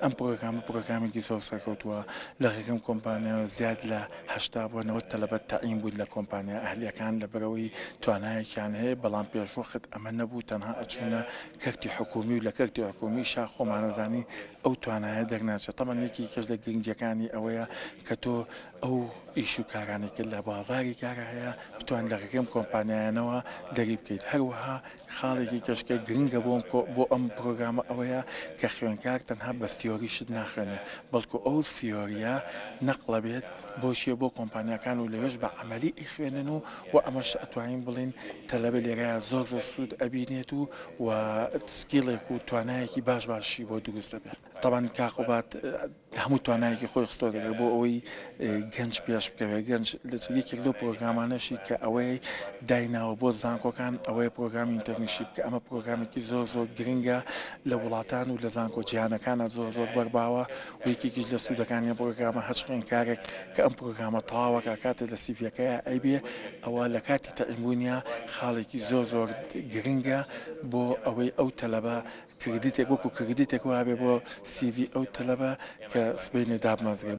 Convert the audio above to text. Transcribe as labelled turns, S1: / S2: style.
S1: ئەم پرۆگرامێکی زۆر سەرکەوتووە لە ڕێگەم کۆمپانیایە زیاد لە 80 بۆ 90 تەلەبەت تەعیین بوون لە کۆمپانیا ئەهلیەکان لە بەرەوەی توانایەکیان هەیە بەڵام پێشوەخت ئەمە نەبوو تەنها ئەچوونە کەرتی حکومی و لە کەرتی حکومی شا خۆمانەزانی ئەو توانایە دەرناچێت تەمەنێکی کەس لە گرنگەکانی ئەوەیە کە تۆ ئەو ئیش و کارانێکرد لە بازاری کارە هەیە بتوان لە ڕێگەم کۆمپانیایانەوە دەری بکەیت هەروەها خاڵێکی کەشکە گرنگە بۆ ئەم پرۆگرامە ئەوەیە کە خوێنکار تەنها بە تیۆریشت ناخوێنێ بەڵکو ئەو تیۆریە نەقڵە بێت بۆشیە بۆ کۆمپانیەکان و لەوێش بە عملی ئیخوێنن و ئەمەش ئەتوانین بڵین تەلەبە لێرەیە زۆر سوود ئەبینێت و سکیڵێک و توانایەکی باشی بۆ دروست دەبێت طبعاً کاقوبات هەموو توانایەکی خۆی خستۆدەگە بۆ ئەوەی گەنج پێش بکەوێت گەنج یەکێک لەو پرۆگرامانەشی کە ئەوەی دایناوە بۆ زانکۆکان ئەوەیە پرۆگرامی ئینتەرنشیپ کە ئەمە پرۆگرامێکی زۆر گرنگە لە وڵاتان و لە زانکۆ جیهانەکانە زۆر بەرباوە و یەکێکیش لە سوودەکانی پرۆگرامە هەچ خوێنکارێک کە ئەم پرۆگرامە تەواوەکە کاتێک لە سیڤیەکەیە ئەیبێ ئەوە لە کاتی تەعیینبوونیە خاڵێکی زۆر گرنگە بۆ ئەوەی ئەو تەلەبە کردیتێک وەکو کردیتێک وابێ بۆ سیڤی ئەو تەلەبە کە سبەینێ دابمەزگێ